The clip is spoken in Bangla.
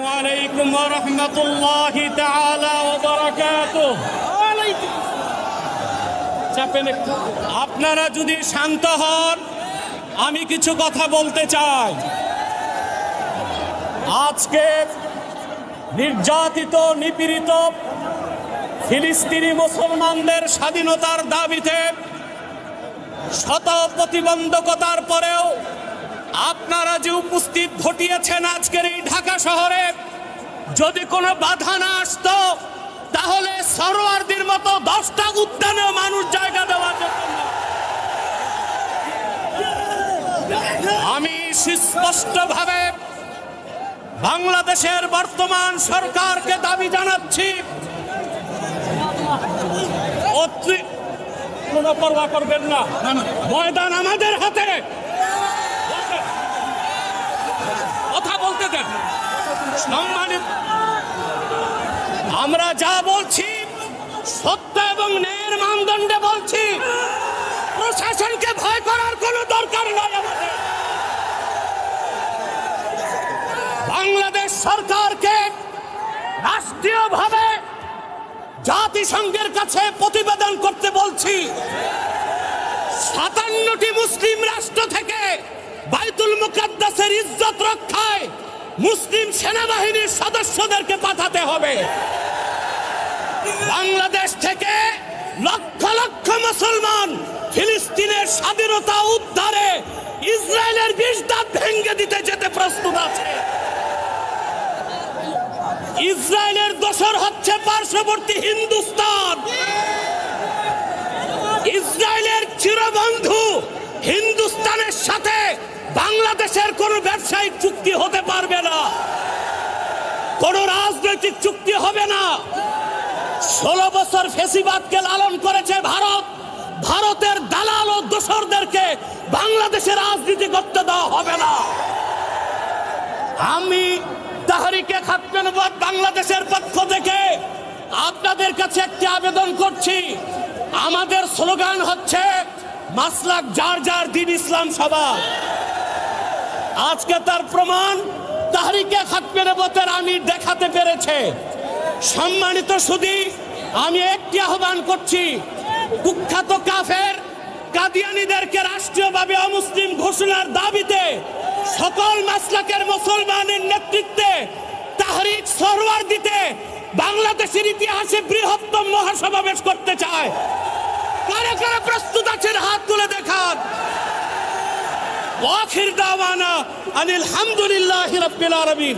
ওয়ালাইকুম ওয়া রাহমাতুল্লাহি তাআলা ওয়া বারাকাতুহু। চাপেন একটু। আপনারা যদি শান্ত হন, আমি কিছু কথা বলতে চাই। আজকে নির্যাতিত নিপীড়িত ফিলিস্তিনি মুসলমানদের স্বাধীনতার দাবিতে শত প্রতিবন্ধকতার পরেও আপনারা যে উপস্থিত ঘটিয়েছেন আজকের এই ঢাকা শহরে, যদি কোনো বাধা না আসতো তাহলে সরোয়ারদের মতো 10টা উদ্যানেও মানুষ জায়গা দেওয়া যেত না। আমি সুস্পষ্টভাবে বাংলাদেশের বর্তমান সরকারকে দাবি জানাচ্ছি, কোনো পরোয়া করবেন না, ময়দান আমাদের হাতে। কথা বলতে দেন। সম্মানিত, আমরা যা বলছি সত্য এবং ন্যায়ের মানদণ্ডে বলছি। প্রশাসনকে ভয় করার কোনো দরকার নাই আমাদের। বাংলাদেশ সরকারকে রাষ্ট্রীয়ভাবে জাতিসংঘের কাছে প্রতিবেদন করতে বলছি। 57টি মুসলিম রাষ্ট্র থেকে বাইতুল মুকাদ্দাসের ইজ্জত রক্ষায় মুসলিম সেনাবাহিনীর সদস্যদেরকে পাঠাতে হবে। বাংলাদেশ থেকে লক্ষ লক্ষ মুসলমান ফিলিস্তিনের স্বাধীনতা উদ্ধারে ইসরায়েলের 20 দাঁত ভেঙে দিতে যেতে প্রস্তুত আছে। ইসরায়েলের দোসর হচ্ছে পার্শ্ববর্তী হিন্দুস্তান। ইসরায়েলের চিরবন্ধু হিন্দুস্তানের সাথে বাংলাদেশের কোনো ব্যবসায়িক চুক্তি হতে পারবে না, কোনো রাজনৈতিক চুক্তি হবে না। 16 বছর ফ্যাসিবাদকে লালন করেছে ভারত। ভারতের দালাল ও দোসরদেরকে বাংলাদেশের রাজনীতি করতে দেওয়া হবে না। আমি তাহরিকে খাতমে নবুয়ত বাংলাদেশের পক্ষ থেকে আপনাদের কাছে একটি আবেদন করছি। আমাদের স্লোগান হচ্ছে মাসলাক যার যার দিন ইসলাম সবার। আজকে তার প্রমাণ তাহরিকে খাতমে নবুয়তের আমির দেখাতে পেরেছে। সম্মানিত সুধী, আমি একটি আহ্বান করছি, কুখ্যাত কাফের কাদিয়ানীদেরকে রাষ্ট্রীয়ভাবে অমুসলিম ঘোষণার দাবিতে সকল মাসলাকের মুসলমানের নেতৃত্বে তাহরিক সরওয়ার দিতে বাংলাদেশের ইতিহাসে বৃহত্তম মহাসমাবেশ করতে চায়। কারা কারা প্রস্তুত আছেন হাত তুলে দেখান। আখির দাওয়ানা আনিল হামদুলিল্লাহি রাব্বিল আলামিন।